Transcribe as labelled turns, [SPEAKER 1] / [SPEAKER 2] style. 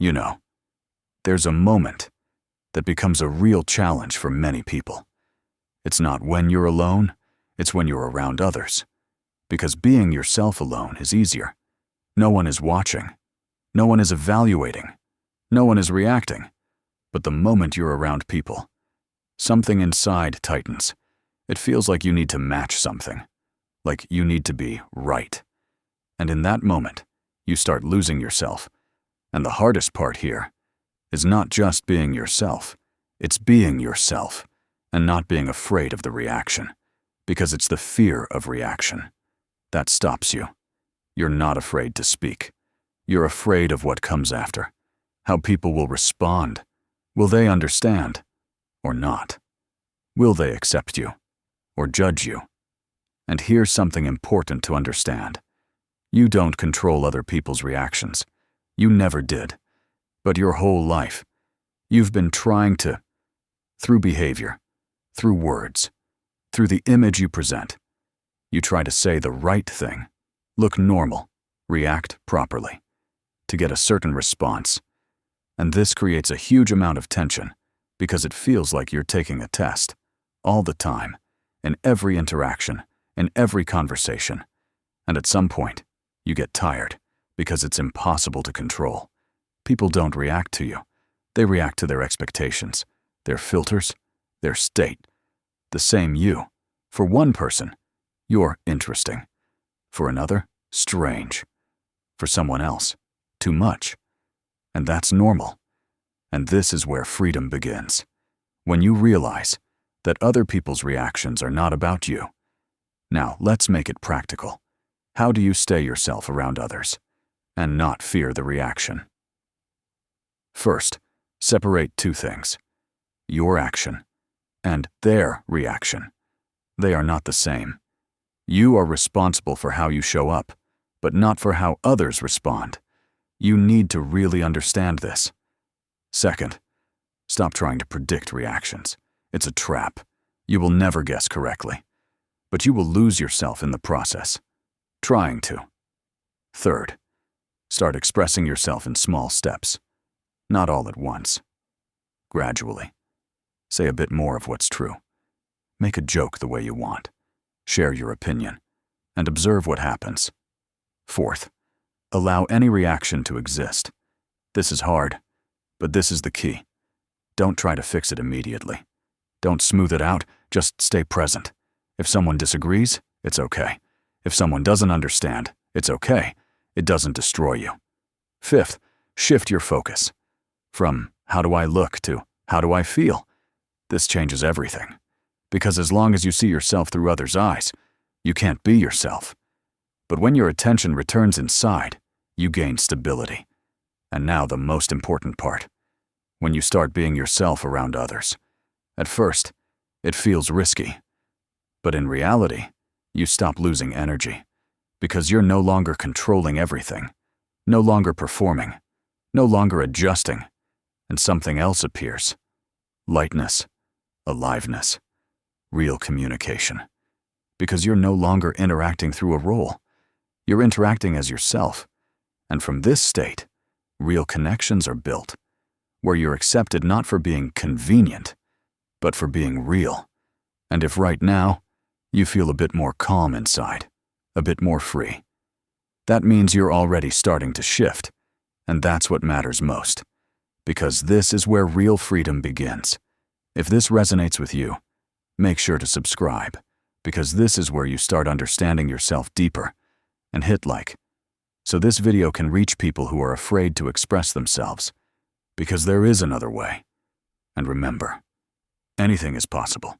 [SPEAKER 1] You know, there's a moment that becomes a real challenge for many people. It's not when you're alone, it's when you're around others. Because being yourself alone is easier. No one is watching. No one is evaluating. No one is reacting. But the moment you're around people, something inside tightens. It feels like you need to match something, like you need to be right. And in that moment, you start losing yourself. And the hardest part here is not just being yourself, it's being yourself and not being afraid of the reaction, because it's the fear of reaction that stops you. You're not afraid to speak. You're afraid of what comes after, how people will respond. Will they understand or not? Will they accept you or judge you? And here's something important to understand. You don't control other people's reactions. You never did. But your whole life, you've been trying to, through behavior, through words, through the image you present, you try to say the right thing, look normal, react properly, to get a certain response. And this creates a huge amount of tension because it feels like you're taking a test, all the time, in every interaction, in every conversation. And at some point, you get tired because it's impossible to control. People don't react to you. They react to their expectations, their filters, their state. The same you. For one person, you're interesting. For another, strange. For someone else, too much. And that's normal. And this is where freedom begins. When you realize that other people's reactions are not about you. Now, let's make it practical. How do you stay yourself around others and not fear the reaction? First, separate two things: your action and their reaction. They are not the same. You are responsible for how you show up, but not for how others respond. You need to really understand this. Second, stop trying to predict reactions. It's a trap. You will never guess correctly, but you will lose yourself in the process, trying to. Third, start expressing yourself in small steps, not all at once. Gradually. Say a bit more of what's true. Make a joke the way you want. Share your opinion, and observe what happens. Fourth, allow any reaction to exist. This is hard, but this is the key. Don't try to fix it immediately. Don't smooth it out, just stay present. If someone disagrees, it's okay. If someone doesn't understand, it's okay. It doesn't destroy you. Fifth, shift your focus. From how do I look to how do I feel? This changes everything. Because as long as you see yourself through others' eyes, you can't be yourself. But when your attention returns inside, you gain stability. And now the most important part. When you start being yourself around others. At first, it feels risky. But in reality, you stop losing energy. Because you're no longer controlling everything. No longer performing. No longer adjusting. And something else appears. Lightness. Aliveness. Real communication. Because you're no longer interacting through a role. You're interacting as yourself. And from this state, real connections are built, where you're accepted not for being convenient, but for being real. And if right now, you feel a bit more calm inside, a bit more free, that means you're already starting to shift. And that's what matters most. Because this is where real freedom begins. If this resonates with you, make sure to subscribe, because this is where you start understanding yourself deeper, and hit like, so this video can reach people who are afraid to express themselves, because there is another way. And remember, anything is possible.